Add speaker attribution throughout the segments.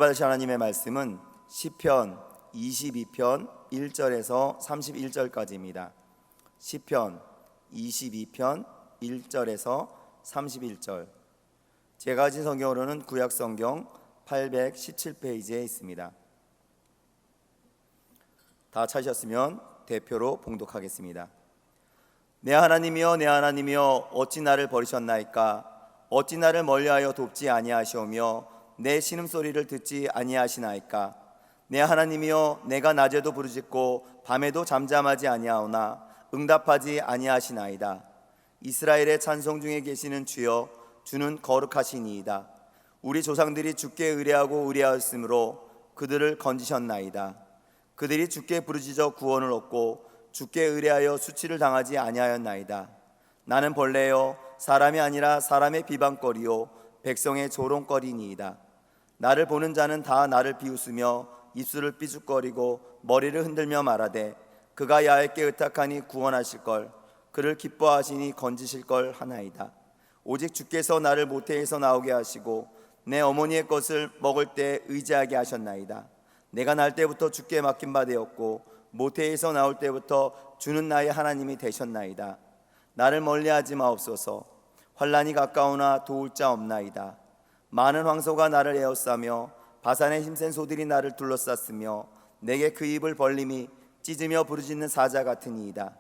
Speaker 1: 받으실 하나님의 말씀은 시편 22편 1절에서 31절까지입니다. 시편 22편 1절에서 31절. 제가 가진 성경으로는 구약성경 817페이지에 있습니다. 다 찾으셨으면 대표로 봉독하겠습니다. 내 하나님이여 내 하나님이여 어찌 나를 버리셨나이까? 어찌 나를 멀리하여 돕지 아니하시오며 내 신음소리를 듣지 아니하시나이까? 내 하나님이여 내가 낮에도 부르짖고 밤에도 잠잠하지 아니하오나 응답하지 아니하시나이다. 이스라엘의 찬송 중에 계시는 주여, 주는 거룩하시니이다. 우리 조상들이 주께 의뢰하고 의뢰하였으므로 그들을 건지셨나이다. 그들이 주께 부르짖어 구원을 얻고 주께 의뢰하여 수치를 당하지 아니하였나이다. 나는 벌레요 사람이 아니라 사람의 비방거리요 백성의 조롱거리니이다. 나를 보는 자는 다 나를 비웃으며 입술을 삐죽거리고 머리를 흔들며 말하되 그가 야훼께 의탁하니 구원하실걸, 그를 기뻐하시니 건지실걸 하나이다. 오직 주께서 나를 모태에서 나오게 하시고 내 어머니의 것을 먹을 때 의지하게 하셨나이다. 내가 날 때부터 주께 맡긴 바 되었고 모태에서 나올 때부터 주는 나의 하나님이 되셨나이다. 나를 멀리하지 마옵소서. 환난이 가까우나 도울 자 없나이다. 많은 황소가 나를 에워싸며 바산의 힘센 소들이 나를 둘러쌌으며 내게 그 입을 벌림이 찢으며 부르짖는 사자 같으니이다.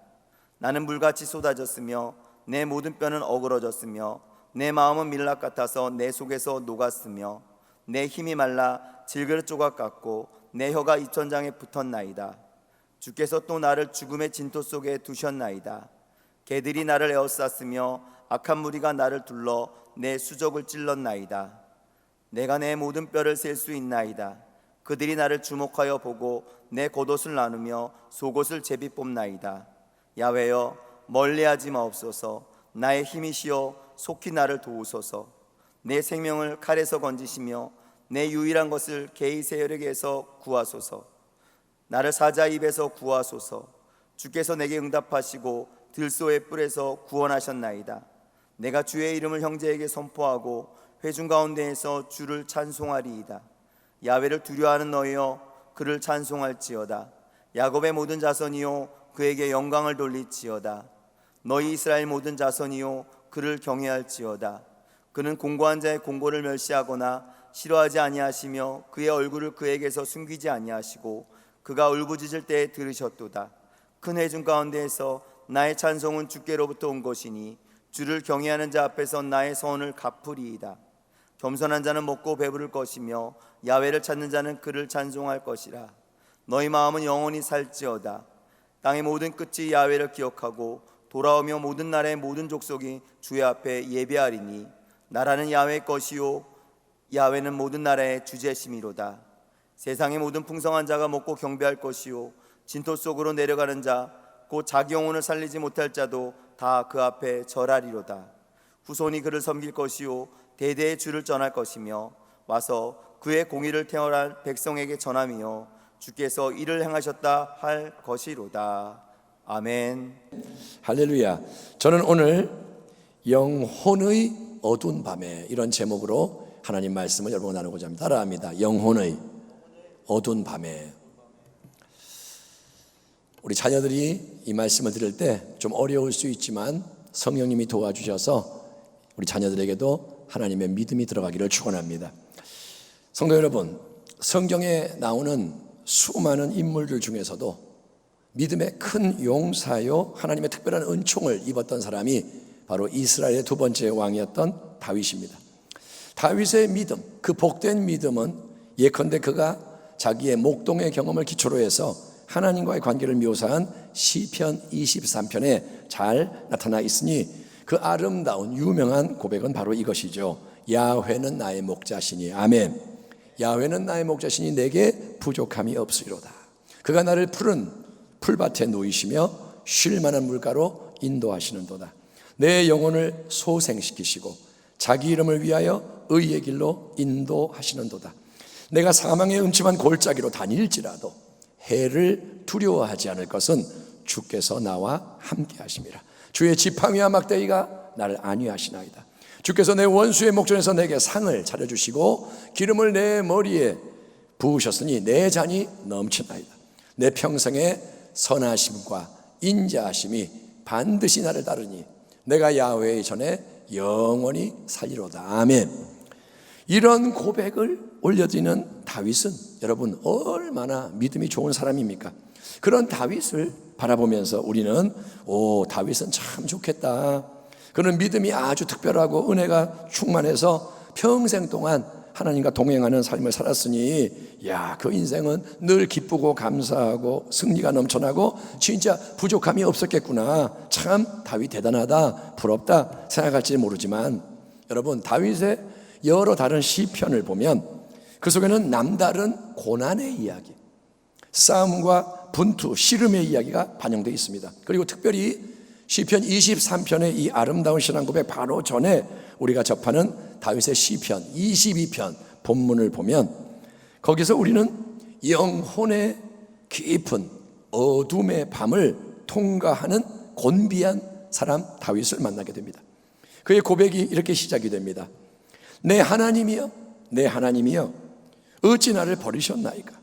Speaker 1: 나는 물같이 쏟아졌으며 내 모든 뼈는 어그러졌으며 내 마음은 밀랍 같아서 내 속에서 녹았으며 내 힘이 말라 질그릇 조각 같고 내 혀가 입천장에 붙었나이다. 주께서 또 나를 죽음의 진토 속에 두셨나이다. 개들이 나를 에워쌌으며 악한 무리가 나를 둘러 내 수족을 찔렀나이다. 내가 내 모든 뼈를 셀 수 있나이다. 그들이 나를 주목하여 보고 내 겉옷을 나누며 속옷을 제비 뽑나이다. 야훼여 멀리하지 마옵소서. 나의 힘이시여 속히 나를 도우소서. 내 생명을 칼에서 건지시며 내 유일한 것을 개의 세력에서 구하소서. 나를 사자 입에서 구하소서. 주께서 내게 응답하시고 들소의 뿔에서 구원하셨나이다. 내가 주의 이름을 형제에게 선포하고 회중 가운데에서 주를 찬송하리이다. 야훼를 두려워하는 너희여 그를 찬송할지어다. 야곱의 모든 자손이요 그에게 영광을 돌릴지어다. 너희 이스라엘 모든 자손이요 그를 경외할지어다. 그는 공고한 자의 공고를 멸시하거나 싫어하지 아니하시며 그의 얼굴을 그에게서 숨기지 아니하시고 그가 울부짖을 때에 들으셨도다. 큰 회중 가운데에서 나의 찬송은 주께로부터 온 것이니 주를 경외하는 자 앞에서 나의 서원을 갚으리이다. 겸손한 자는 먹고 배부를 것이며 야훼를 찾는 자는 그를 찬송할 것이라. 너희 마음은 영원히 살지어다. 땅의 모든 끝이 야훼를 기억하고 돌아오며 모든 나라의 모든 족속이 주의 앞에 예배하리니 나라는 야훼의 것이요 야훼는 모든 나라의 주제심이로다. 세상의 모든 풍성한 자가 먹고 경배할 것이요 진토 속으로 내려가는 자 곧 자기 영혼을 살리지 못할 자도 다 그 앞에 절하리로다. 후손이 그를 섬길 것이요 대대의 주를 전할 것이며 와서 그의 공의를 태어날 백성에게 전함이요 주께서 이를 행하셨다 할 것이로다. 아멘.
Speaker 2: 할렐루야. 저는 오늘 영혼의 어두운 밤에 이런 제목으로 하나님 말씀을 여러분과 나누고자 합니다. 따라합니다. 영혼의 어두운 밤에. 우리 자녀들이 이 말씀을 들을 때 좀 어려울 수 있지만 성령님이 도와주셔서 우리 자녀들에게도 하나님의 믿음이 들어가기를 축원합니다. 성도 여러분, 성경에 나오는 수많은 인물들 중에서도 믿음의 큰 용사요 하나님의 특별한 은총을 입었던 사람이 바로 이스라엘의 두 번째 왕이었던 다윗입니다. 다윗의 믿음, 그 복된 믿음은 예컨대 그가 자기의 목동의 경험을 기초로 해서 하나님과의 관계를 묘사한 시편 23편에 잘 나타나 있으니 그 아름다운 유명한 고백은 바로 이것이죠. 야훼는 나의 목자시니. 아멘. 야훼는 나의 목자시니 내게 부족함이 없으리로다. 그가 나를 푸른 풀밭에 놓이시며 쉴 만한 물가로 인도하시는도다. 내 영혼을 소생시키시고 자기 이름을 위하여 의의 길로 인도하시는도다. 내가 사망의 음침한 골짜기로 다닐지라도 해를 두려워하지 않을 것은 주께서 나와 함께 하심이라. 주의 지팡이와 막대기가 나를 안위하시나이다. 주께서 내 원수의 목전에서 내게 상을 차려주시고 기름을 내 머리에 부으셨으니 내 잔이 넘치나이다. 내 평생의 선하심과 인자하심이 반드시 나를 따르니 내가 야훼의 전에 영원히 살리로다. 아멘. 이런 고백을 올려드리는 다윗은 여러분 얼마나 믿음이 좋은 사람입니까? 그런 다윗을 바라보면서 우리는 다윗은 참 좋겠다. 그는 믿음이 아주 특별하고 은혜가 충만해서 평생 동안 하나님과 동행하는 삶을 살았으니 그 인생은 늘 기쁘고 감사하고 승리가 넘쳐나고 진짜 부족함이 없었겠구나. 참 다윗 대단하다, 부럽다 생각할지 모르지만 여러분 다윗의 여러 다른 시편을 보면 그 속에는 남다른 고난의 이야기, 싸움과 분투, 씨름의 이야기가 반영되어 있습니다. 그리고 특별히 시편 23편의 이 아름다운 신앙 고백 바로 전에 우리가 접하는 다윗의 시편 22편 본문을 보면 거기서 우리는 영혼의 깊은 어둠의 밤을 통과하는 곤비한 사람 다윗을 만나게 됩니다. 그의 고백이 이렇게 시작이 됩니다. 내 하나님이여, 내 하나님이여, 어찌 나를 버리셨나이까?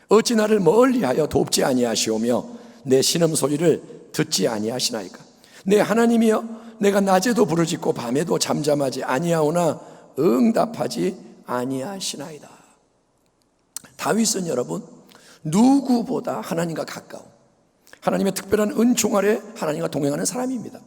Speaker 2: 어찌 나를 멀리하여 돕지 아니하시오며 내 신음소리를 듣지 아니하시나이까? 내 하나님이여, 내가 낮에도 부르짖고 밤에도 잠잠하지 아니하오나 응답하지 아니하시나이다. 다윗은 여러분 누구보다 하나님과 가까운, 하나님의 특별한 은총 아래 하나님과 동행하는 사람입니다.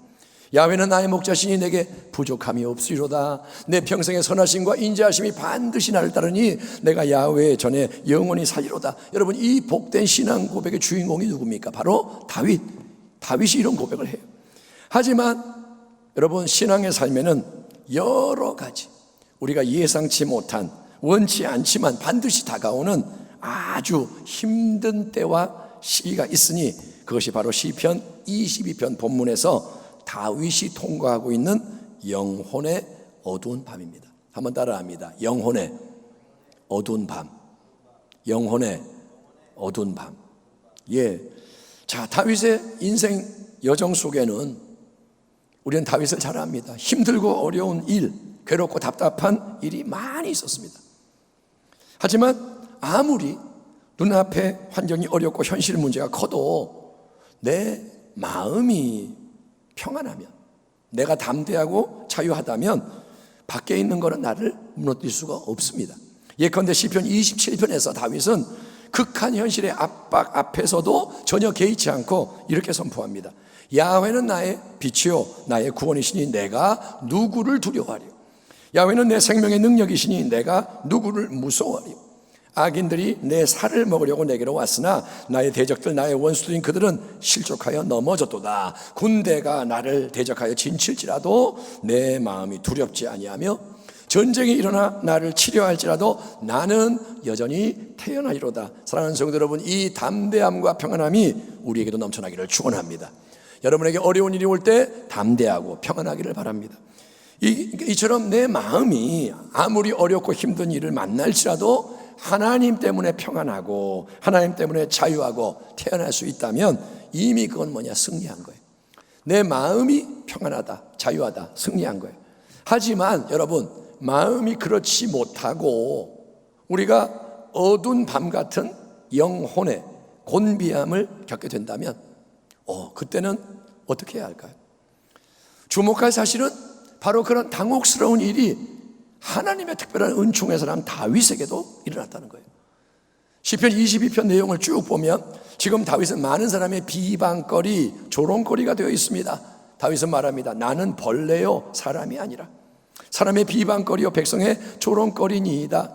Speaker 2: 야훼는 나의 목자시니 내게 부족함이 없으리로다. 내 평생의 선하심과 인자하심이 반드시 나를 따르니 내가 야훼의 전에 영원히 살리로다. 여러분 이 복된 신앙 고백의 주인공이 누굽니까? 바로 다윗이 이런 고백을 해요. 하지만 여러분 신앙의 삶에는 여러 가지 우리가 예상치 못한, 원치 않지만 반드시 다가오는 아주 힘든 때와 시기가 있으니 그것이 바로 시편 22편 본문에서 다윗이 통과하고 있는 영혼의 어두운 밤입니다. 한번 따라합니다. 영혼의 어두운 밤. 영혼의 어두운 밤. 자, 다윗의 인생 여정 속에는 우리는 다윗을 잘 압니다. 힘들고 어려운 일, 괴롭고 답답한 일이 많이 있었습니다. 하지만 아무리 눈앞에 환경이 어렵고 현실 문제가 커도 내 마음이 평안하면, 내가 담대하고 자유하다면 밖에 있는 것은 나를 무너뜨릴 수가 없습니다. 예컨대 시편 27편에서 다윗은 극한 현실의 압박 앞에서도 전혀 개의치 않고 이렇게 선포합니다. 야훼는 나의 빛이요 나의 구원이시니 내가 누구를 두려워하리요? 야훼는 내 생명의 능력이시니 내가 누구를 무서워하리요? 악인들이 내 살을 먹으려고 내게로 왔으나 나의 대적들, 나의 원수들인 그들은 실족하여 넘어졌도다. 군대가 나를 대적하여 진칠지라도 내 마음이 두렵지 아니하며 전쟁이 일어나 나를 치려할지라도 나는 여전히 태어나리로다. 사랑하는 성도 여러분, 이 담대함과 평안함이 우리에게도 넘쳐나기를 축원합니다. 여러분에게 어려운 일이 올 때 담대하고 평안하기를 바랍니다. 이처럼 내 마음이 아무리 어렵고 힘든 일을 만날지라도 하나님 때문에 평안하고 하나님 때문에 자유하고 태어날 수 있다면 이미 그건 승리한 거예요. 내 마음이 평안하다, 자유하다, 승리한 거예요. 하지만 여러분 마음이 그렇지 못하고 우리가 어두운 밤 같은 영혼의 곤비함을 겪게 된다면 그때는 어떻게 해야 할까요? 주목할 사실은 바로 그런 당혹스러운 일이 하나님의 특별한 은총의 사람 다윗에게도 일어났다는 거예요. 시편 22편 내용을 쭉 보면 지금 다윗은 많은 사람의 비방거리, 조롱거리가 되어 있습니다. 다윗은 말합니다. 나는 벌레요 사람이 아니라 사람의 비방거리요 백성의 조롱거리니이다.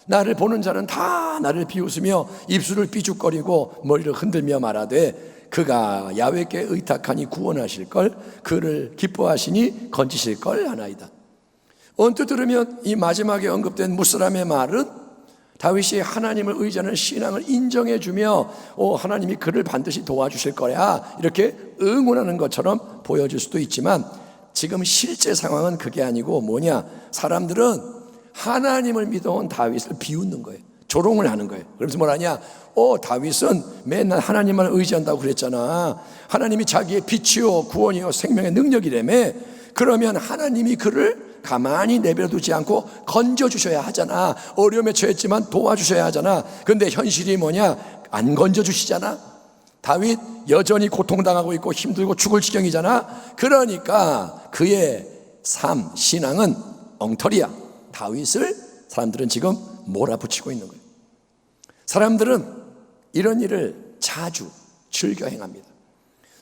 Speaker 2: 나를 보는 자는 다 나를 비웃으며 입술을 삐죽거리고 머리를 흔들며 말하되 그가 야훼께 의탁하니 구원하실 걸, 그를 기뻐하시니 건지실 걸 아나이다. 언뜻 들으면 이 마지막에 언급된 무사람의 말은 다윗이 하나님을 의지하는 신앙을 인정해주며 하나님이 그를 반드시 도와주실 거야 이렇게 응원하는 것처럼 보여질 수도 있지만 지금 실제 상황은 그게 아니고 사람들은 하나님을 믿어온 다윗을 비웃는 거예요. 조롱을 하는 거예요. 그래서 뭐라냐? 다윗은 맨날 하나님만 의지한다고 그랬잖아. 하나님이 자기의 빛이요 구원이요 생명의 능력이라며. 그러면 하나님이 그를 가만히 내버려두지 않고 건져주셔야 하잖아. 어려움에 처했지만 도와주셔야 하잖아. 근데 현실이 뭐냐? 안 건져주시잖아. 다윗 여전히 고통당하고 있고 힘들고 죽을 지경이잖아. 그러니까 그의 삶, 신앙은 엉터리야. 다윗을 사람들은 지금 몰아붙이고 있는 거예요. 사람들은 이런 일을 자주 즐겨 행합니다.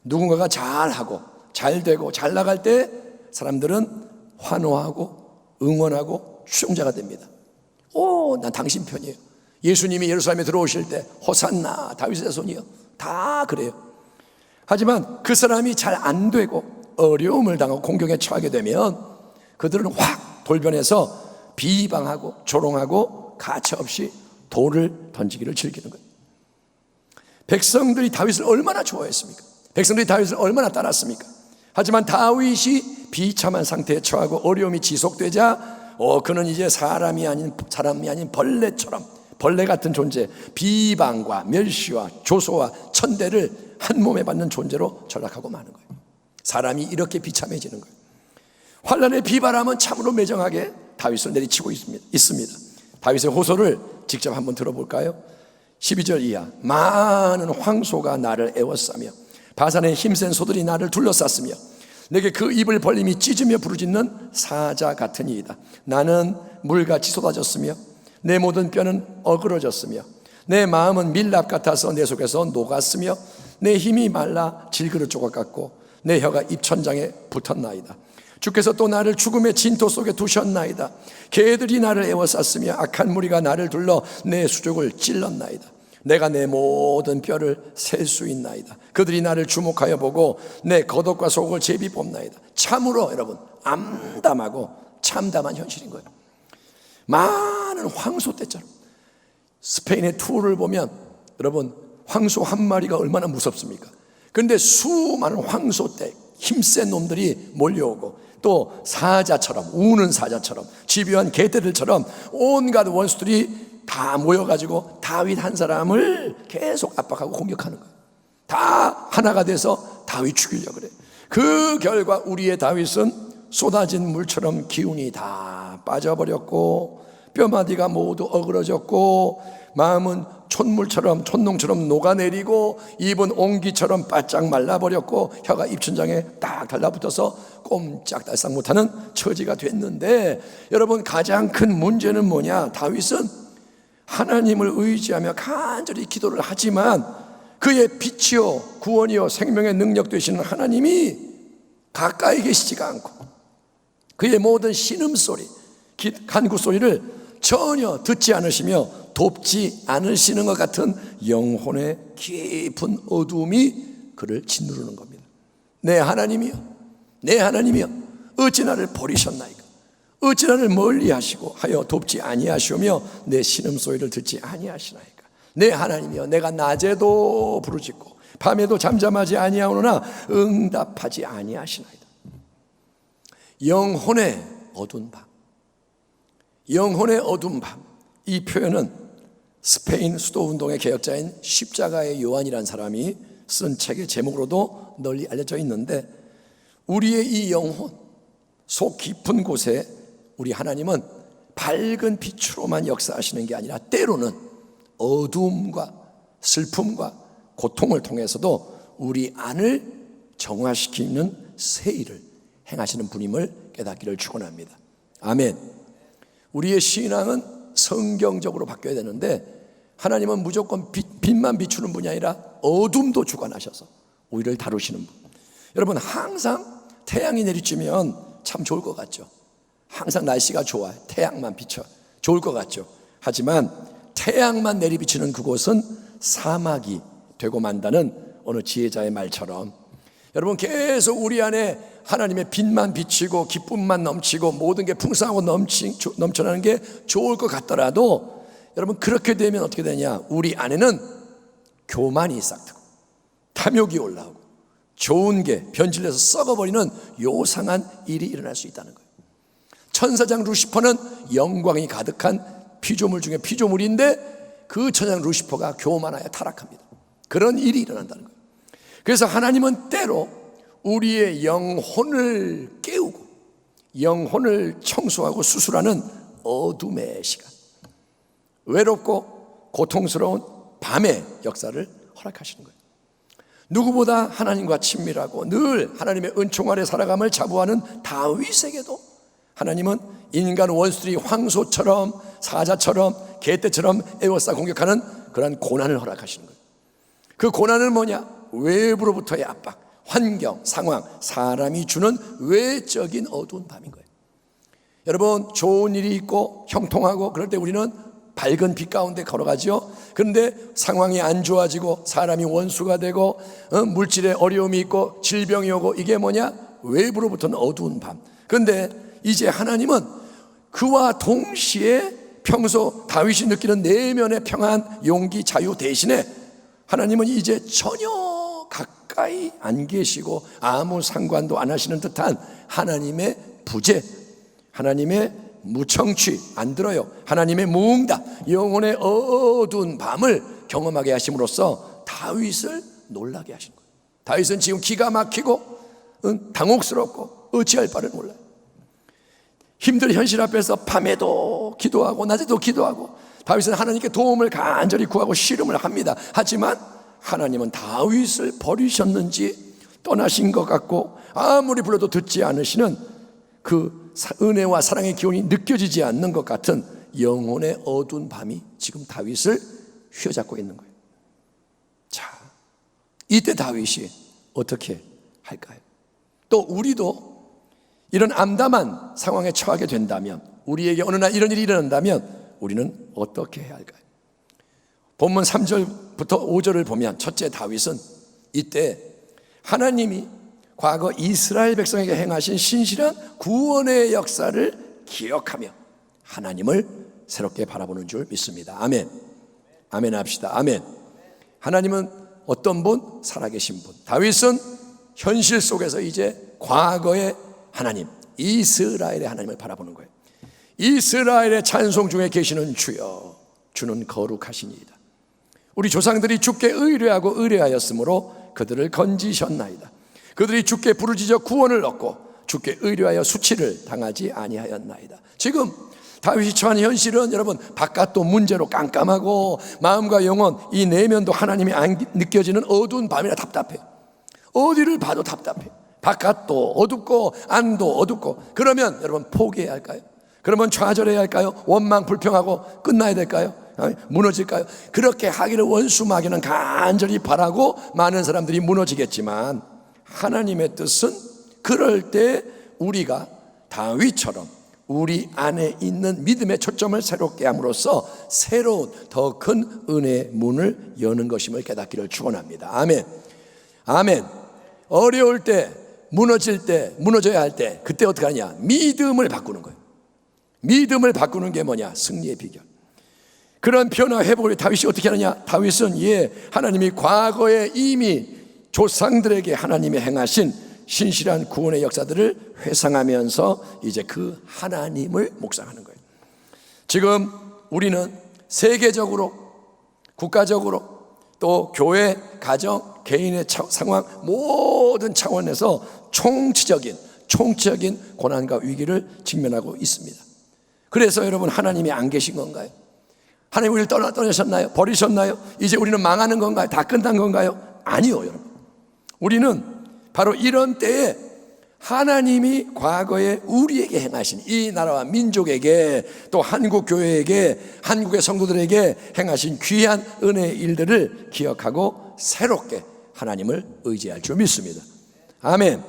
Speaker 2: 누군가가 잘하고 잘되고 잘 나갈 때 사람들은 환호하고 응원하고 추종자가 됩니다. 난 당신 편이에요. 예수님이 예루살렘에 들어오실 때 호산나 다윗의 손이요, 다 그래요. 하지만 그 사람이 잘 안 되고 어려움을 당하고 공경에 처하게 되면 그들은 확 돌변해서 비방하고 조롱하고 가차없이 돌을 던지기를 즐기는 거예요. 백성들이 다윗을 얼마나 좋아했습니까? 백성들이 다윗을 얼마나 따랐습니까? 하지만 다윗이 비참한 상태에 처하고 어려움이 지속되자 그는 이제 사람이 아닌 벌레처럼, 벌레 같은 존재, 비방과 멸시와 조소와 천대를 한 몸에 받는 존재로 전락하고 마는 거예요. 사람이 이렇게 비참해지는 거예요. 환난의 비바람은 참으로 매정하게 다윗을 내리치고 있습니다. 다윗의 호소를 직접 한번 들어볼까요? 12절 이하. 많은 황소가 나를 애워싸며 바산의 힘센 소들이 나를 둘러쌌으며 내게 그 입을 벌림이 찢으며 부르짖는 사자 같으니이다. 나는 물같이 쏟아졌으며 내 모든 뼈는 어그러졌으며 내 마음은 밀랍 같아서 내 속에서 녹았으며 내 힘이 말라 질그릇 조각 같고 내 혀가 입천장에 붙었나이다. 주께서 또 나를 죽음의 진토 속에 두셨나이다. 개들이 나를 애워쌌으며 악한 무리가 나를 둘러 내 수족을 찔렀나이다. 내가 내 모든 뼈를 셀 수 있나이다. 그들이 나를 주목하여 보고 내 겉옷과 속을 제비 뽑나이다. 참으로 여러분 암담하고 참담한 현실인 거예요. 많은 황소 떼처럼 스페인의 투어를 보면 여러분 황소 한 마리가 얼마나 무섭습니까? 그런데 수많은 황소 떼 힘센 놈들이 몰려오고 또 사자처럼, 우는 사자처럼, 집요한 개떼들처럼 온갖 원수들이 다 모여가지고 다윗 한 사람을 계속 압박하고 공격하는 거예요. 다 하나가 돼서 다윗 죽이려고 그래요. 그 결과 우리의 다윗은 쏟아진 물처럼 기운이 다 빠져버렸고 뼈마디가 모두 어그러졌고 마음은 촛농처럼 녹아내리고 입은 옹기처럼 바짝 말라버렸고 혀가 입천장에 딱 달라붙어서 꼼짝달싹 못하는 처지가 됐는데 여러분 가장 큰 문제는 뭐냐? 다윗은 하나님을 의지하며 간절히 기도를 하지만 그의 빛이요 구원이요 생명의 능력 되시는 하나님이 가까이 계시지가 않고 그의 모든 신음소리 간구소리를 전혀 듣지 않으시며 돕지 않으시는 것 같은 영혼의 깊은 어두움이 그를 짓누르는 겁니다. 내 하나님이여 어찌 나를 버리셨나이까? 어찌 나를 멀리하시고 하여 돕지 아니하시오며 내 신음소리를 듣지 아니하시나이까? 내 하나님이여 내가 낮에도 부르짖고 밤에도 잠잠하지 아니하오나 응답하지 아니하시나이다. 영혼의 어두운 밤, 영혼의 어두운 밤. 이 표현은 스페인 수도운동의 개혁자인 십자가의 요한이라는 사람이 쓴 책의 제목으로도 널리 알려져 있는데 우리의 이 영혼 속 깊은 곳에 우리 하나님은 밝은 빛으로만 역사하시는 게 아니라 때로는 어두움과 슬픔과 고통을 통해서도 우리 안을 정화시키는 새 일을 행하시는 분임을 깨닫기를 축원합니다. 아멘. 우리의 신앙은 성경적으로 바뀌어야 되는데 하나님은 무조건 빛만 비추는 분이 아니라 어둠도 주관하셔서 우리를 다루시는 분. 여러분 항상 태양이 내리쬐면 참 좋을 것 같죠. 항상 날씨가 좋아요. 태양만 비쳐 좋을 것 같죠. 하지만 태양만 내리비치는 그곳은 사막이 되고 만다는 어느 지혜자의 말처럼 여러분 계속 우리 안에 하나님의 빛만 비치고 기쁨만 넘치고 모든 게 풍성하고 넘쳐나는 게 좋을 것 같더라도 여러분 그렇게 되면 어떻게 되냐? 우리 안에는 교만이 싹트고 탐욕이 올라오고 좋은 게 변질돼서 썩어버리는 요상한 일이 일어날 수 있다는 거예요. 천사장 루시퍼는 영광이 가득한 피조물 중에 피조물인데 그 천사장 루시퍼가 교만하여 타락합니다. 그런 일이 일어난다는 거예요. 그래서 하나님은 때로 우리의 영혼을 깨우고 영혼을 청소하고 수술하는 어둠의 시간, 외롭고 고통스러운 밤의 역사를 허락하시는 거예요. 누구보다 하나님과 친밀하고 늘 하나님의 은총 아래 살아감을 자부하는 다윗에게도 하나님은 인간 원수들이 황소처럼 사자처럼 개떼처럼 에워싸 공격하는 그런 고난을 허락하시는 거예요. 그 고난은 뭐냐? 외부로부터의 압박, 환경, 상황, 사람이 주는 외적인 어두운 밤인 거예요. 여러분, 좋은 일이 있고 형통하고 그럴 때 우리는 밝은 빛 가운데 걸어가죠. 그런데 상황이 안 좋아지고 사람이 원수가 되고 물질에 어려움이 있고 질병이 오고, 이게 뭐냐? 외부로부터는 어두운 밤. 그런데 이제 하나님은 그와 동시에 평소 다윗이 느끼는 내면의 평안, 용기, 자유 대신에 하나님은 이제 전혀 가까이 안 계시고 아무 상관도 안 하시는 듯한 하나님의 부재, 하나님의 무청취, 안 들어요, 하나님의 무응답, 영혼의 어두운 밤을 경험하게 하심으로써 다윗을 놀라게 하신 거예요. 다윗은 지금 기가 막히고 당혹스럽고 어찌할 바를 몰라요. 힘든 현실 앞에서 밤에도 기도하고 낮에도 기도하고, 다윗은 하나님께 도움을 간절히 구하고 씨름을 합니다. 하지만 하나님은 다윗을 버리셨는지 떠나신 것 같고, 아무리 불러도 듣지 않으시는 그 은혜와 사랑의 기운이 느껴지지 않는 것 같은 영혼의 어두운 밤이 지금 다윗을 휘어잡고 있는 거예요. 자, 이때 다윗이 어떻게 할까요? 또 우리도 이런 암담한 상황에 처하게 된다면, 우리에게 어느 날 이런 일이 일어난다면 우리는 어떻게 해야 할까요? 본문 3절부터 5절을 보면, 첫째, 다윗은 이때 하나님이 과거 이스라엘 백성에게 행하신 신실한 구원의 역사를 기억하며 하나님을 새롭게 바라보는 줄 믿습니다. 아멘. 아멘 합시다. 아멘. 하나님은 어떤 분? 살아계신 분. 다윗은 현실 속에서 이제 과거의 하나님, 이스라엘의 하나님을 바라보는 거예요. 이스라엘의 찬송 중에 계시는 주여, 주는 거룩하시니이다. 우리 조상들이 주께 의뢰하고 의뢰하였으므로 그들을 건지셨나이다. 그들이 주께 부르짖어 구원을 얻고 주께 의뢰하여 수치를 당하지 아니하였나이다. 지금 다윗이 처한 현실은 여러분, 바깥도 문제로 깜깜하고 마음과 영혼, 이 내면도 하나님이 안 느껴지는 어두운 밤이라 답답해요. 어디를 봐도 답답해요. 바깥도 어둡고 안도 어둡고. 그러면 여러분, 포기해야 할까요? 그러면 좌절해야 할까요? 원망 불평하고 끝나야 될까요? 무너질까요? 그렇게 하기를 원수마귀는 간절히 바라고 많은 사람들이 무너지겠지만, 하나님의 뜻은 그럴 때 우리가 다윗처럼 우리 안에 있는 믿음의 초점을 새롭게 함으로써 새로운 더 큰 은혜의 문을 여는 것임을 깨닫기를 축원합니다. 아멘. 아멘. 어려울 때, 무너질 때, 무너져야 할 때, 그때 어떻게 하냐? 믿음을 바꾸는 거예요. 믿음을 바꾸는 게 뭐냐? 승리의 비결. 그런 변화 회복을 다윗이 어떻게 하느냐? 다윗은 하나님이 과거에 이미 조상들에게 하나님이 행하신 신실한 구원의 역사들을 회상하면서 이제 그 하나님을 묵상하는 거예요. 지금 우리는 세계적으로, 국가적으로, 또 교회, 가정, 개인의 상황, 모든 차원에서 총체적인 고난과 위기를 직면하고 있습니다. 그래서 여러분, 하나님이 안 계신 건가요? 하나님 우리를 떠나셨나요? 버리셨나요? 이제 우리는 망하는 건가요? 다 끝난 건가요? 아니요, 여러분. 우리는 바로 이런 때에 하나님이 과거에 우리에게 행하신, 이 나라와 민족에게, 또 한국 교회에게, 한국의 성도들에게 행하신 귀한 은혜의 일들을 기억하고 새롭게 하나님을 의지할 줄 믿습니다. 아멘.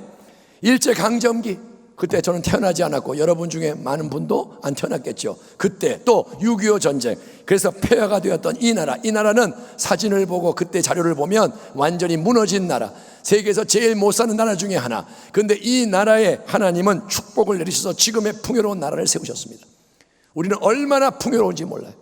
Speaker 2: 일제강점기, 그때 저는 태어나지 않았고 여러분 중에 많은 분도 안 태어났겠죠. 그때 또 6.25 전쟁, 그래서 폐허가 되었던 이 나라는 사진을 보고 그때 자료를 보면 완전히 무너진 나라, 세계에서 제일 못 사는 나라 중에 하나. 그런데 이 나라에 하나님은 축복을 내리셔서 지금의 풍요로운 나라를 세우셨습니다. 우리는 얼마나 풍요로운지 몰라요.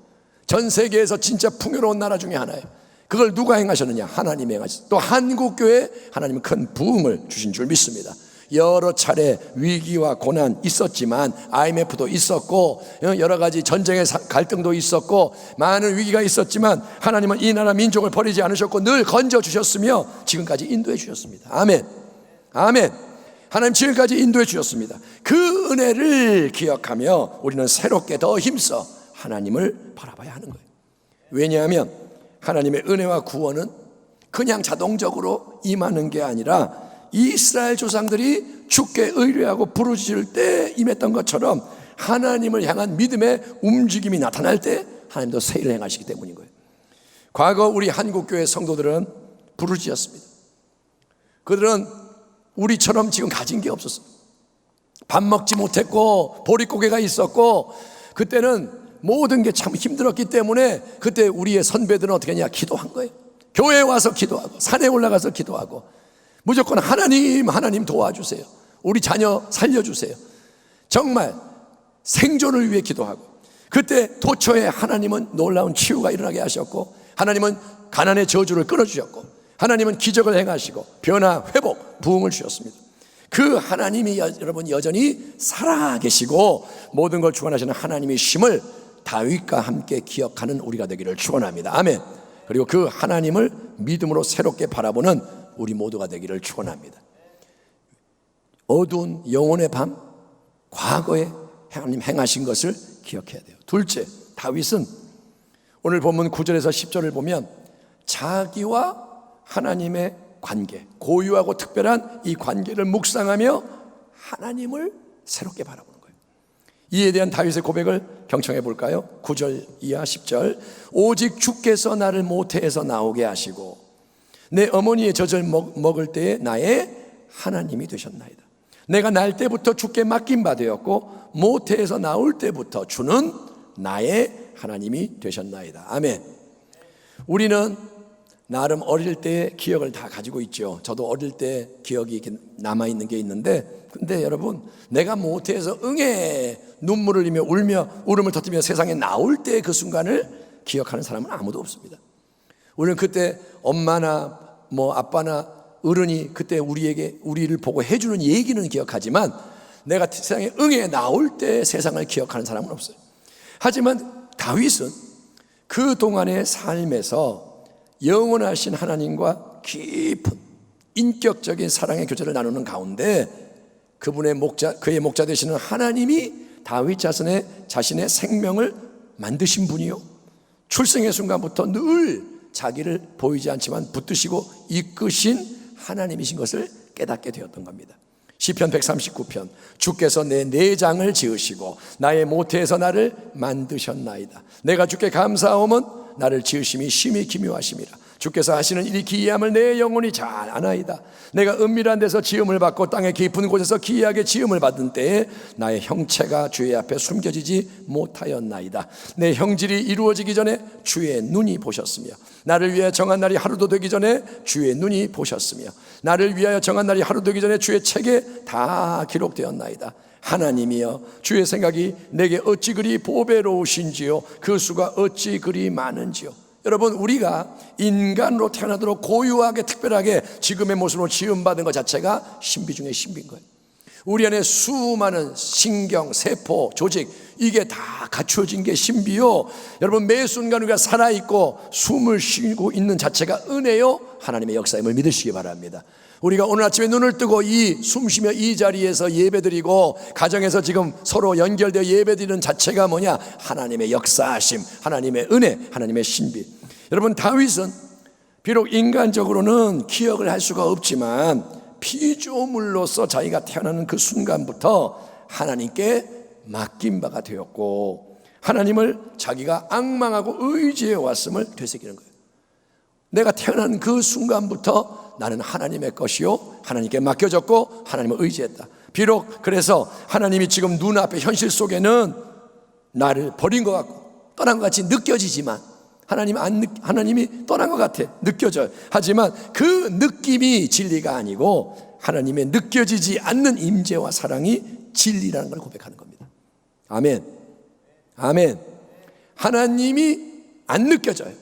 Speaker 2: 전 세계에서 진짜 풍요로운 나라 중에 하나예요. 그걸 누가 행하셨느냐? 하나님이 행하셨어요. 또 한국교회에 하나님은 큰 부흥을 주신 줄 믿습니다. 여러 차례 위기와 고난 있었지만, IMF도 있었고 여러 가지 전쟁의 갈등도 있었고 많은 위기가 있었지만, 하나님은 이 나라 민족을 버리지 않으셨고 늘 건져주셨으며 지금까지 인도해 주셨습니다. 아멘. 아멘. 하나님 지금까지 인도해 주셨습니다. 그 은혜를 기억하며 우리는 새롭게 더 힘써 하나님을 바라봐야 하는 거예요. 왜냐하면 하나님의 은혜와 구원은 그냥 자동적으로 임하는 게 아니라 이스라엘 조상들이 주께 의뢰하고 부르짖을 때 임했던 것처럼 하나님을 향한 믿음의 움직임이 나타날 때 하나님도 새 일을 행하시기 때문인 거예요. 과거 우리 한국교회 성도들은 부르짖었습니다. 그들은 우리처럼 지금 가진 게 없었어요. 밥 먹지 못했고 보릿고개가 있었고 그때는 모든 게 참 힘들었기 때문에 그때 우리의 선배들은 어떻게 했냐? 기도한 거예요. 교회에 와서 기도하고 산에 올라가서 기도하고 무조건 하나님 도와주세요. 우리 자녀 살려주세요. 정말 생존을 위해 기도하고 그때 도처에 하나님은 놀라운 치유가 일어나게 하셨고 하나님은 가난의 저주를 끊어주셨고 하나님은 기적을 행하시고 변화, 회복, 부흥을 주셨습니다. 그 하나님이 여러분 여전히 살아계시고 모든 걸 주관하시는 하나님의 심을 다윗과 함께 기억하는 우리가 되기를 축원합니다. 아멘. 그리고 그 하나님을 믿음으로 새롭게 바라보는 우리 모두가 되기를 축원합니다. 어두운 영혼의 밤, 과거에 하나님 행하신 것을 기억해야 돼요. 둘째, 다윗은 오늘 본문 9절에서 10절을 보면 자기와 하나님의 관계, 고유하고 특별한 이 관계를 묵상하며 하나님을 새롭게 바라보는 거예요. 이에 대한 다윗의 고백을 경청해 볼까요? 9절 이하 10절. 오직 주께서 나를 모태에서 나오게 하시고 내 어머니의 젖을 먹을 때에 나의 하나님이 되셨나이다. 내가 날 때부터 주께 맡긴 바 되었고 모태에서 나올 때부터 주는 나의 하나님이 되셨나이다. 아멘. 우리는 나름 어릴 때의 기억을 다 가지고 있죠. 저도 어릴 때 기억이 이렇게 남아있는 게 있는데 근데 여러분 내가 모태에서 응애 눈물을 흘리며 울며 울음을 터뜨리며 세상에 나올 때 그 순간을 기억하는 사람은 아무도 없습니다. 우리는 그때 엄마나 아빠나 어른이 그때 우리를 보고 해주는 얘기는 기억하지만 내가 세상에 응애 나올 때 세상을 기억하는 사람은 없어요. 하지만 다윗은 그 동안의 삶에서 영원하신 하나님과 깊은 인격적인 사랑의 교제를 나누는 가운데 그의 목자 되시는 하나님이 다윗 자신의 생명을 만드신 분이요 출생의 순간부터 늘 자기를 보이지 않지만 붙드시고 이끄신 하나님이신 것을 깨닫게 되었던 겁니다. 시편 139편 주께서 내 내장을 지으시고 나의 모태에서 나를 만드셨나이다. 내가 주께 감사하오면 나를 지으심이 심히 기묘하심이라. 주께서 하시는 일이 기이함을 내 영혼이 잘 아나이다. 내가 은밀한 데서 지음을 받고 땅의 깊은 곳에서 기이하게 지음을 받은 때에 나의 형체가 주의 앞에 숨겨지지 못하였나이다. 내 형질이 이루어지기 전에 주의 눈이 보셨으며 나를 위하여 정한 날이 하루도 되기 전에 주의 눈이 보셨으며 나를 위하여 정한 날이 하루 되기 전에 주의 책에 다 기록되었나이다. 하나님이여 주의 생각이 내게 어찌 그리 보배로우신지요 그 수가 어찌 그리 많은지요. 여러분 우리가 인간으로 태어나도록 고유하게 특별하게 지금의 모습으로 지음받은 것 자체가 신비 중에 신비인 거예요. 우리 안에 수많은 신경, 세포, 조직 이게 다 갖추어진 게 신비요. 여러분 매 순간 우리가 살아있고 숨을 쉬고 있는 자체가 은혜요 하나님의 역사임을 믿으시기 바랍니다. 우리가 오늘 아침에 눈을 뜨고 이 숨쉬며 이 자리에서 예배드리고 가정에서 지금 서로 연결되어 예배드리는 자체가 뭐냐? 하나님의 역사하심, 하나님의 은혜, 하나님의 신비. 여러분 다윗은 비록 인간적으로는 기억을 할 수가 없지만 피조물로서 자기가 태어나는 그 순간부터 하나님께 맡긴 바가 되었고 하나님을 자기가 앙망하고 의지해 왔음을 되새기는 거예요. 내가 태어난 그 순간부터 나는 하나님의 것이요 하나님께 맡겨졌고 하나님을 의지했다. 비록 그래서 하나님이 지금 눈앞에 현실 속에는 나를 버린 것 같고 떠난 것 같이 느껴지지만 하나님이 떠난 것 같아 느껴져요. 하지만 그 느낌이 진리가 아니고 하나님의 느껴지지 않는 임재와 사랑이 진리라는 걸 고백하는 겁니다. 아멘. 아멘. 하나님이 안 느껴져요.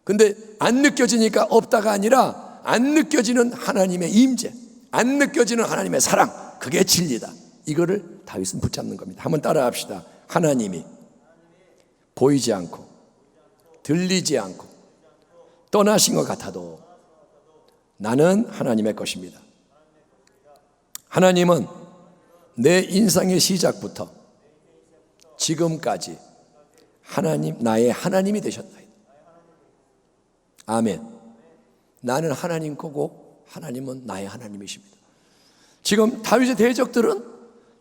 Speaker 2: 근데 안 느껴지니까 없다가 아니라 안 느껴지는 하나님의 임재, 안 느껴지는 하나님의 사랑, 그게 진리다. 이거를 다윗은 붙잡는 겁니다. 한번 따라합시다. 하나님이 보이지 않고 들리지 않고 떠나신 것 같아도 나는 하나님의 것입니다. 하나님은 내 인생의 시작부터 지금까지 나의 하나님이 되셨나이다. 아멘. 나는 하나님 거고 하나님은 나의 하나님이십니다. 지금 다윗의 대적들은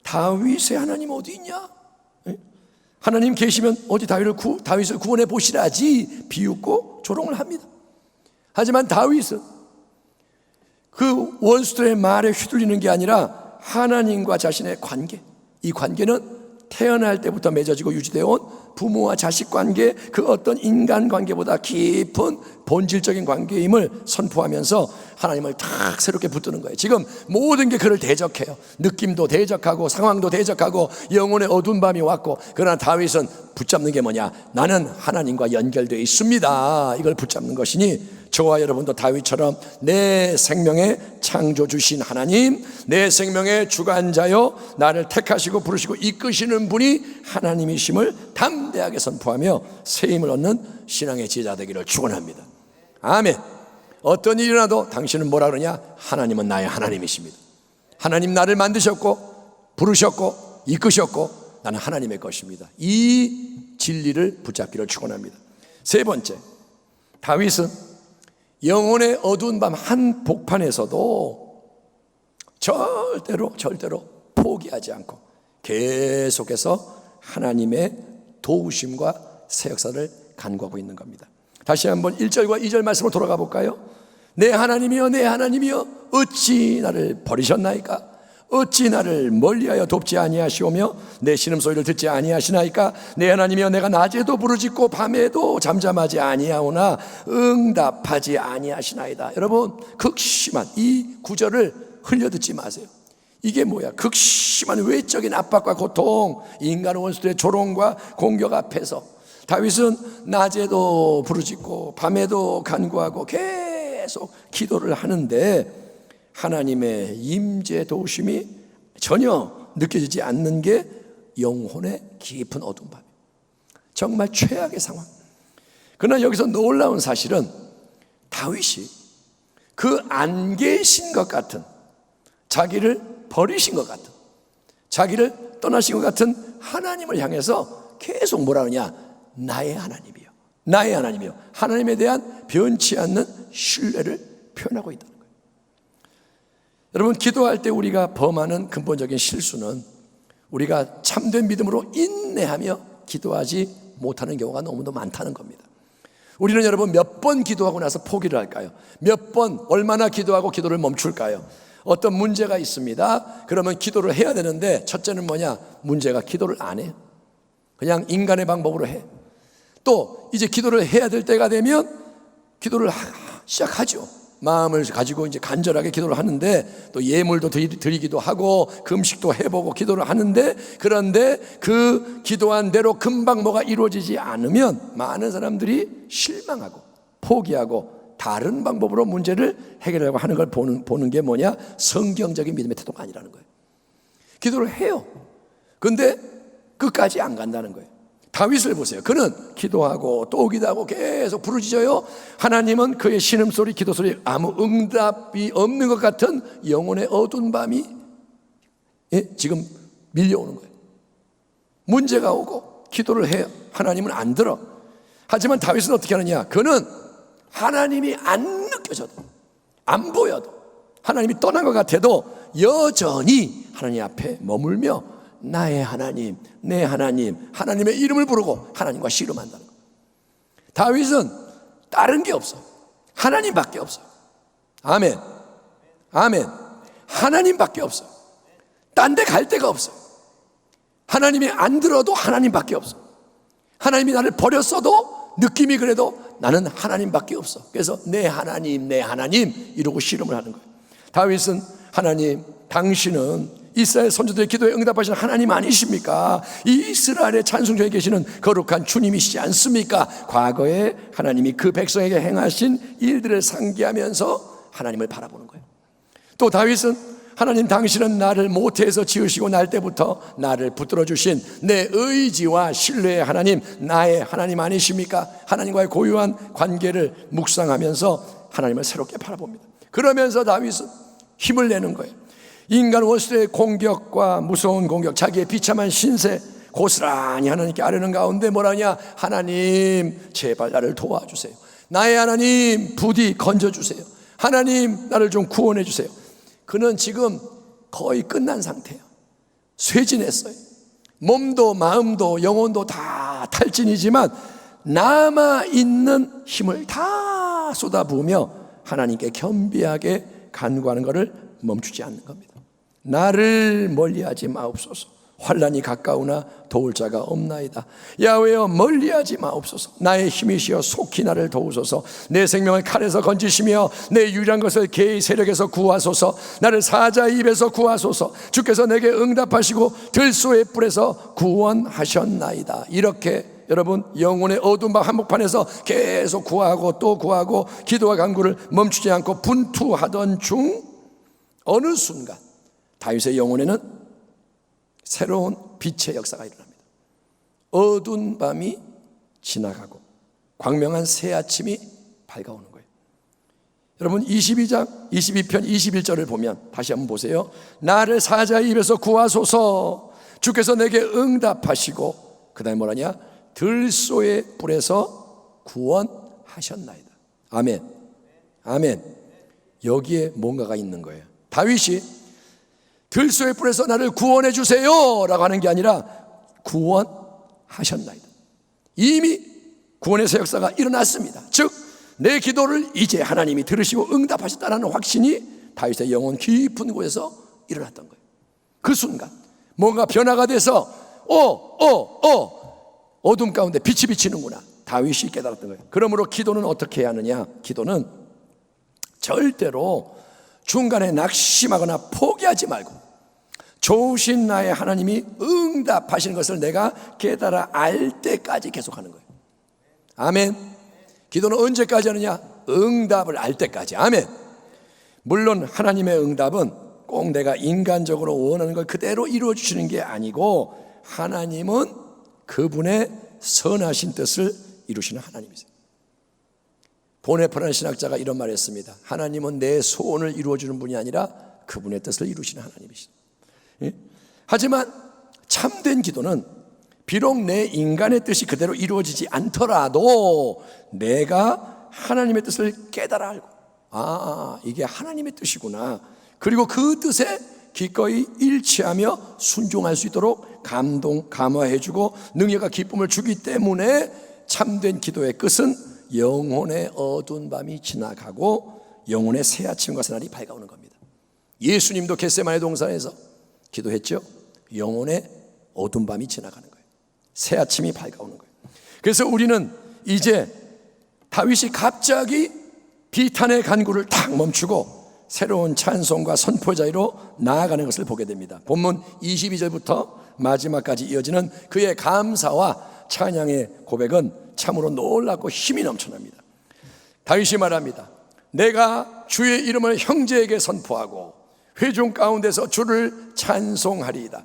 Speaker 2: 다윗의 하나님 어디 있냐? 하나님 계시면 어디 다윗을 구원해 보시라지 비웃고 조롱을 합니다. 하지만 다윗은 그 원수들의 말에 휘둘리는 게 아니라 하나님과 자신의 관계, 이 관계는 태어날 때부터 맺어지고 유지되어 온 부모와 자식 관계, 그 어떤 인간 관계보다 깊은 본질적인 관계임을 선포하면서 하나님을 탁 새롭게 붙드는 거예요. 지금 모든 게 그를 대적해요. 느낌도 대적하고 상황도 대적하고 영혼의 어두운 밤이 왔고, 그러나 다윗은 붙잡는 게 뭐냐? 나는 하나님과 연결되어 있습니다. 이걸 붙잡는 것이니 저와 여러분도 다윗처럼 내 생명의 창조주신 하나님, 내 생명의 주관자여 나를 택하시고 부르시고 이끄시는 분이 하나님이심을 담대하게 선포하며 세임을 얻는 신앙의 지혜자 되기를 축원합니다. 아멘. 어떤 일이 일어나도 당신은 뭐라 그러냐? 하나님은 나의 하나님이십니다. 하나님 나를 만드셨고 부르셨고 이끄셨고 나는 하나님의 것입니다. 이 진리를 붙잡기를 축원합니다. 세 번째, 다윗은 영혼의 어두운 밤 한복판에서도 절대로 포기하지 않고 계속해서 하나님의 도우심과 새 역사를 간구하고 있는 겁니다. 다시 한번 1절과 2절 말씀으로 돌아가 볼까요? 내 하나님이여 내 하나님이여 어찌 나를 버리셨나이까? 어찌 나를 멀리하여 돕지 아니하시오며 내 신음소리를 듣지 아니하시나이까? 내 하나님이여 내가 낮에도 부르짖고 밤에도 잠잠하지 아니하오나 응답하지 아니하시나이다. 여러분, 극심한 이 구절을 흘려듣지 마세요. 이게 뭐야? 극심한 외적인 압박과 고통, 인간 원수들의 조롱과 공격 앞에서 다윗은 낮에도 부르짖고 밤에도 간구하고 계속 기도를 하는데 하나님의 임재 도우심이 전혀 느껴지지 않는 게 영혼의 깊은 어두운 밤, 정말 최악의 상황. 그러나 여기서 놀라운 사실은 다윗이 그 안 계신 것 같은, 자기를 버리신 것 같은, 자기를 떠나신 것 같은 하나님을 향해서 계속 뭐라 하느냐? 나의 하나님이요, 나의 하나님이요. 하나님에 대한 변치 않는 신뢰를 표현하고 있다는 거예요. 여러분, 기도할 때 우리가 범하는 근본적인 실수는 우리가 참된 믿음으로 인내하며 기도하지 못하는 경우가 너무도 많다는 겁니다. 우리는 여러분 몇 번 기도하고 나서 포기를 할까요? 몇 번, 얼마나 기도하고 기도를 멈출까요? 어떤 문제가 있습니다. 그러면 기도를 해야 되는데 첫째는 뭐냐? 문제가 기도를 안 해요. 그냥 인간의 방법으로 해. 또 이제 기도를 해야 될 때가 되면 기도를 시작하죠. 마음을 가지고 이제 간절하게 기도를 하는데 또 예물도 드리기도 하고 금식도 해보고 기도를 하는데, 그런데 그 기도한 대로 금방 뭐가 이루어지지 않으면 많은 사람들이 실망하고 포기하고 다른 방법으로 문제를 해결하려고 하는 걸 보는 게 뭐냐? 성경적인 믿음의 태도가 아니라는 거예요. 기도를 해요. 근데 끝까지 안 간다는 거예요. 다윗을 보세요. 그는 기도하고 또 기도하고 계속 부르짖어요. 하나님은 그의 신음소리, 기도소리 아무 응답이 없는 것 같은 영혼의 어두운 밤이 지금 밀려오는 거예요. 문제가 오고 기도를 해요. 하나님은 안 들어. 하지만 다윗은 어떻게 하느냐? 그는 하나님이 안 느껴져도, 안 보여도, 하나님이 떠난 것 같아도 여전히 하나님 앞에 머물며 나의 하나님, 내 하나님, 하나님의 이름을 부르고 하나님과 씨름한다는 거예요. 다윗은 다른 게 없어. 하나님밖에 없어. 아멘, 아멘. 하나님밖에 없어. 딴 데 갈 데가 없어. 하나님이 안 들어도 하나님밖에 없어. 하나님이 나를 버렸어도 느낌이 그래도 나는 하나님밖에 없어. 그래서 내 하나님, 내 하나님 이러고 씨름을 하는 거예요. 다윗은 하나님, 당신은 이스라엘 선조들의 기도에 응답하시는 하나님 아니십니까? 이 이스라엘의 찬송조에 계시는 거룩한 주님이시지 않습니까? 과거에 하나님이 그 백성에게 행하신 일들을 상기하면서 하나님을 바라보는 거예요. 또 다윗은 하나님, 당신은 나를 모태에서 지으시고 날 때부터 나를 붙들어 주신 내 의지와 신뢰의 하나님, 나의 하나님 아니십니까? 하나님과의 고유한 관계를 묵상하면서 하나님을 새롭게 바라봅니다. 그러면서 다윗은 힘을 내는 거예요. 인간 원수의 공격과 무서운 공격, 자기의 비참한 신세 고스란히 하나님께 아뢰는 가운데 뭐라냐? 하나님 제발 나를 도와주세요. 나의 하나님 부디 건져주세요. 하나님 나를 좀 구원해 주세요. 그는 지금 거의 끝난 상태예요. 쇠진했어요. 몸도 마음도 영혼도 다 탈진이지만 남아있는 힘을 다 쏟아부으며 하나님께 겸비하게 간구하는 것을 멈추지 않는 겁니다. 나를 멀리하지 마옵소서. 환난이 가까우나 도울 자가 없나이다. 야훼여 멀리하지 마옵소서. 나의 힘이시여 속히 나를 도우소서. 내 생명을 칼에서 건지시며 내 유일한 것을 개의 세력에서 구하소서. 나를 사자의 입에서 구하소서. 주께서 내게 응답하시고 들소의 뿔에서 구원하셨나이다. 이렇게 여러분 영혼의 어두운 밤 한복판에서 계속 구하고 또 구하고 기도와 간구를 멈추지 않고 분투하던 중 어느 순간 다윗의 영혼에는 새로운 빛의 역사가 일어납니다. 어두운 밤이 지나가고 광명한 새 아침이 밝아오는 거예요. 여러분 22장 22편 21절을 보면 다시 한번 보세요. 나를 사자의 입에서 구하소서. 주께서 내게 응답하시고 그 다음에 뭐라냐? 들소의 뿔에서 구원하셨나이다. 아멘. 아멘. 여기에 뭔가가 있는 거예요. 다윗이 들소의 뿔에서 나를 구원해 주세요 라고 하는 게 아니라 구원하셨나이다. 이미 구원의 새 역사가 일어났습니다. 즉 내 기도를 이제 하나님이 들으시고 응답하셨다는 확신이 다윗의 영혼 깊은 곳에서 일어났던 거예요. 그 순간 뭔가 변화가 돼서 어둠 가운데 빛이 비치는구나. 다윗이 깨달았던 거예요. 그러므로 기도는 어떻게 해야 하느냐? 기도는 절대로 중간에 낙심하거나 포기하지 말고 좋으신 나의 하나님이 응답하시는 것을 내가 깨달아 알 때까지 계속하는 거예요. 아멘. 기도는 언제까지 하느냐? 응답을 알 때까지. 아멘. 물론 하나님의 응답은 꼭 내가 인간적으로 원하는 걸 그대로 이루어 주시는 게 아니고 하나님은 그분의 선하신 뜻을 이루시는 하나님이세요. 보네파라는 신학자가 이런 말을 했습니다. 하나님은 내 소원을 이루어주는 분이 아니라 그분의 뜻을 이루시는 하나님이시죠. 하지만 참된 기도는 비록 내 인간의 뜻이 그대로 이루어지지 않더라도 내가 하나님의 뜻을 깨달아 알고 이게 하나님의 뜻이구나. 그리고 그 뜻에 기꺼이 일치하며 순종할 수 있도록 감화해주고 능력과 기쁨을 주기 때문에 참된 기도의 끝은 영혼의 어두운 밤이 지나가고 영혼의 새 아침과 새날이 밝아오는 겁니다. 예수님도 겟세마네 동산에서 기도했죠. 영혼의 어두운 밤이 지나가는 거예요. 새 아침이 밝아오는 거예요. 그래서 우리는 이제 다윗이 갑자기 비탄의 간구를 탁 멈추고 새로운 찬송과 선포의 자리로 나아가는 것을 보게 됩니다. 본문 22절부터 마지막까지 이어지는 그의 감사와 찬양의 고백은 참으로 놀랍고 힘이 넘쳐납니다. 다윗이 말합니다. 내가 주의 이름을 형제에게 선포하고 회중 가운데서 주를 찬송하리이다.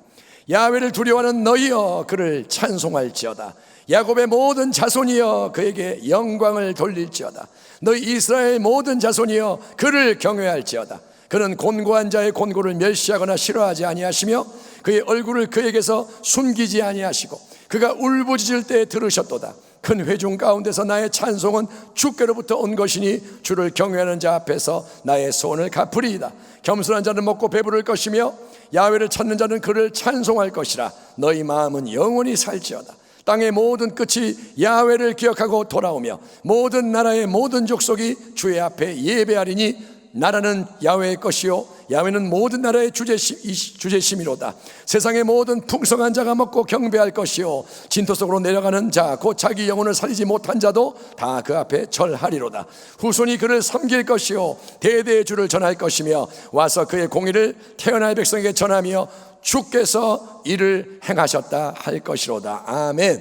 Speaker 2: 야훼를 두려워하는 너희여 그를 찬송할지어다. 야곱의 모든 자손이여 그에게 영광을 돌릴지어다. 너희 이스라엘 모든 자손이여 그를 경외할지어다. 그는 곤고한 자의 곤고를 멸시하거나 싫어하지 아니하시며 그의 얼굴을 그에게서 숨기지 아니하시고 그가 울부짖을 때 들으셨도다. 큰 회중 가운데서 나의 찬송은 주께로부터 온 것이니 주를 경외하는 자 앞에서 나의 소원을 갚으리이다. 겸손한 자는 먹고 배부를 것이며 야훼를 찾는 자는 그를 찬송할 것이라. 너희 마음은 영원히 살지어다. 땅의 모든 끝이 야훼를 기억하고 돌아오며 모든 나라의 모든 족속이 주의 앞에 예배하리니 나라는 야훼의 것이요 야훼는 모든 나라의 주제심이로다. 세상의 모든 풍성한 자가 먹고 경배할 것이요 진토 속으로 내려가는 자 곧 자기 영혼을 살리지 못한 자도 다 그 앞에 절하리로다. 후손이 그를 섬길 것이요 대대의 주를 전할 것이며 와서 그의 공의를 태어날 백성에게 전하며 주께서 이를 행하셨다 할 것이로다. 아멘.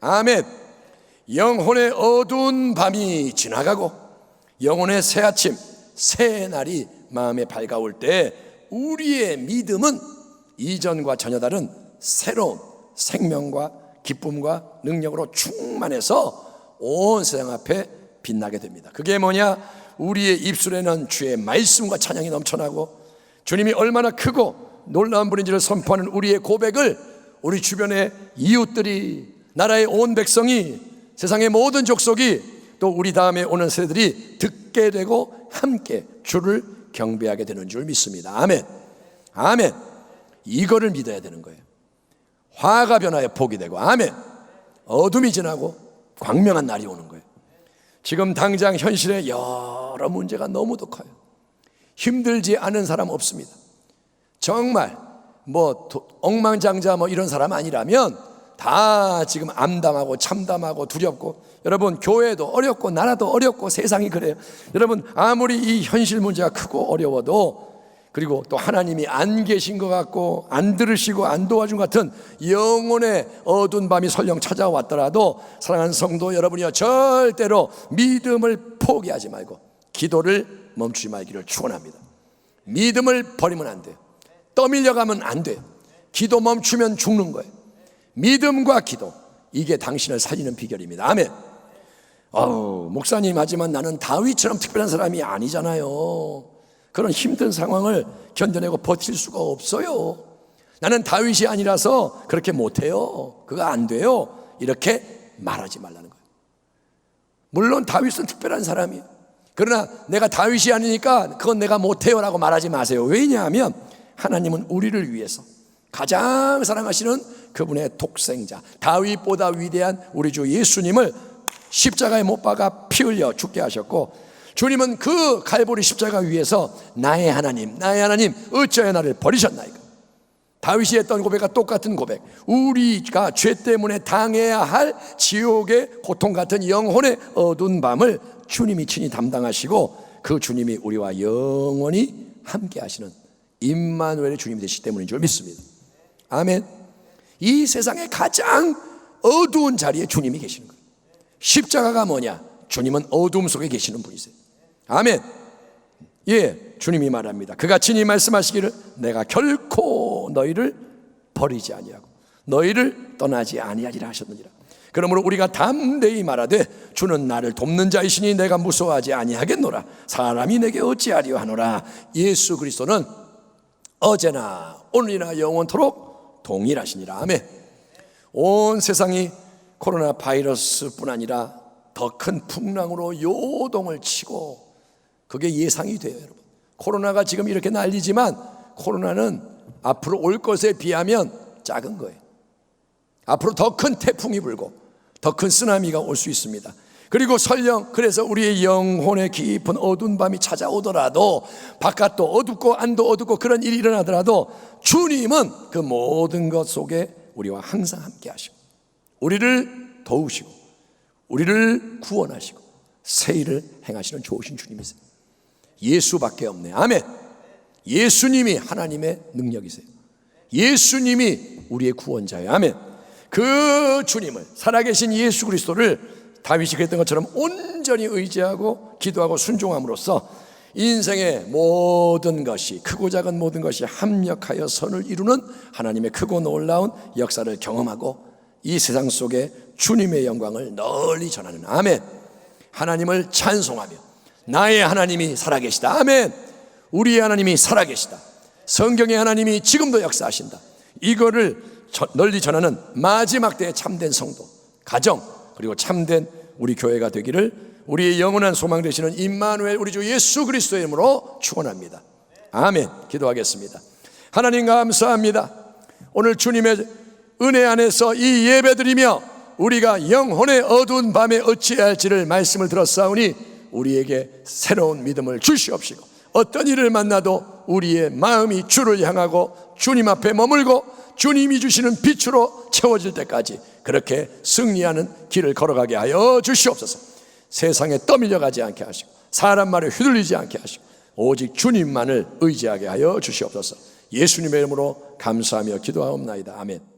Speaker 2: 아멘. 영혼의 어두운 밤이 지나가고 영혼의 새 아침 새 날이 마음에 밝아올 때 우리의 믿음은 이전과 전혀 다른 새로운 생명과 기쁨과 능력으로 충만해서 온 세상 앞에 빛나게 됩니다. 그게 뭐냐? 우리의 입술에는 주의 말씀과 찬양이 넘쳐나고 주님이 얼마나 크고 놀라운 분인지를 선포하는 우리의 고백을 우리 주변의 이웃들이, 나라의 온 백성이, 세상의 모든 족속이, 또 우리 다음에 오는 세대들이 듣게 되고 함께 주를 경배하게 되는 줄 믿습니다. 아멘. 아멘. 이거를 믿어야 되는 거예요. 화가 변하여 복이 되고, 아멘. 어둠이 지나고 광명한 날이 오는 거예요. 지금 당장 현실에 여러 문제가 너무도 커요. 힘들지 않은 사람 없습니다. 정말 엉망장자 이런 사람 아니라면 다 지금 암담하고 참담하고 두렵고, 여러분 교회도 어렵고 나라도 어렵고 세상이 그래요. 여러분 아무리 이 현실 문제가 크고 어려워도, 그리고 또 하나님이 안 계신 것 같고 안 들으시고 안 도와준 것 같은 영혼의 어두운 밤이 설령 찾아왔더라도 사랑하는 성도 여러분이여, 절대로 믿음을 포기하지 말고 기도를 멈추지 말기를 축원합니다. 믿음을 버리면 안 돼요. 떠밀려가면 안 돼요. 기도 멈추면 죽는 거예요. 믿음과 기도, 이게 당신을 살리는 비결입니다. 아멘. 목사님, 하지만 나는 다윗처럼 특별한 사람이 아니잖아요. 그런 힘든 상황을 견뎌내고 버틸 수가 없어요. 나는 다윗이 아니라서 그렇게 못해요. 그거 안 돼요. 이렇게 말하지 말라는 거예요. 물론 다윗은 특별한 사람이에요. 그러나 내가 다윗이 아니니까 그건 내가 못해요 라고 말하지 마세요. 왜냐하면 하나님은 우리를 위해서 가장 사랑하시는 그분의 독생자, 다윗보다 위대한 우리 주 예수님을 십자가에 못 박아 피 흘려 죽게 하셨고, 주님은 그 갈보리 십자가 위에서 나의 하나님 어찌하여 나를 버리셨나이까. 다윗이 했던 고백과 똑같은 고백, 우리가 죄 때문에 당해야 할 지옥의 고통 같은 영혼의 어두운 밤을 주님이 친히 담당하시고, 그 주님이 우리와 영원히 함께 하시는 임마누엘의 주님이 되시기 때문인 줄 믿습니다. 아멘. 이 세상의 가장 어두운 자리에 주님이 계시는 거예요. 십자가가 뭐냐? 주님은 어두움 속에 계시는 분이세요. 아멘. 예, 주님이 말합니다. 그가 친히 말씀하시기를 내가 결코 너희를 버리지 아니하고 너희를 떠나지 아니하리라 하셨느니라. 그러므로 우리가 담대히 말하되 주는 나를 돕는 자이시니 내가 무서워하지 아니하겠노라. 사람이 내게 어찌하리요 하노라. 예수 그리스도는 어제나 오늘이나 영원토록 동일하시니라. 아멘. 온 세상이 코로나 바이러스뿐 아니라 더 큰 풍랑으로 요동을 치고, 그게 예상이 돼요. 여러분, 코로나가 지금 이렇게 난리지만 코로나는 앞으로 올 것에 비하면 작은 거예요. 앞으로 더 큰 태풍이 불고 더 큰 쓰나미가 올 수 있습니다. 그리고 설령 그래서 우리의 영혼의 깊은 어두운 밤이 찾아오더라도, 바깥도 어둡고 안도 어둡고 그런 일이 일어나더라도 주님은 그 모든 것 속에 우리와 항상 함께 하시고 우리를 도우시고 우리를 구원하시고 새 일을 행하시는 좋으신 주님이세요. 예수밖에 없네. 아멘. 예수님이 하나님의 능력이세요. 예수님이 우리의 구원자예요. 아멘. 그 주님을, 살아계신 예수 그리스도를 다윗이 그랬던 것처럼 온전히 의지하고 기도하고 순종함으로써 인생의 모든 것이, 크고 작은 모든 것이 합력하여 선을 이루는 하나님의 크고 놀라운 역사를 경험하고 이 세상 속에 주님의 영광을 널리 전하는, 아멘. 하나님을 찬송하며 나의 하나님이 살아계시다. 아멘. 우리의 하나님이 살아계시다. 성경의 하나님이 지금도 역사하신다. 이거를 널리 전하는 마지막 때의 참된 성도, 가정, 그리고 참된 우리 교회가 되기를 우리의 영원한 소망 되시는 임마누엘 우리 주 예수 그리스도의 이름으로 축원합니다. 아멘. 기도하겠습니다. 하나님 감사합니다. 오늘 주님의 은혜 안에서 이 예배드리며 우리가 영혼의 어두운 밤에 어찌해야 할지를 말씀을 들었사오니 우리에게 새로운 믿음을 주시옵시고, 어떤 일을 만나도 우리의 마음이 주를 향하고 주님 앞에 머물고 주님이 주시는 빛으로 채워질 때까지 그렇게 승리하는 길을 걸어가게 하여 주시옵소서. 세상에 떠밀려가지 않게 하시고 사람 말에 휘둘리지 않게 하시고 오직 주님만을 의지하게 하여 주시옵소서. 예수님의 이름으로 감사하며 기도하옵나이다. 아멘.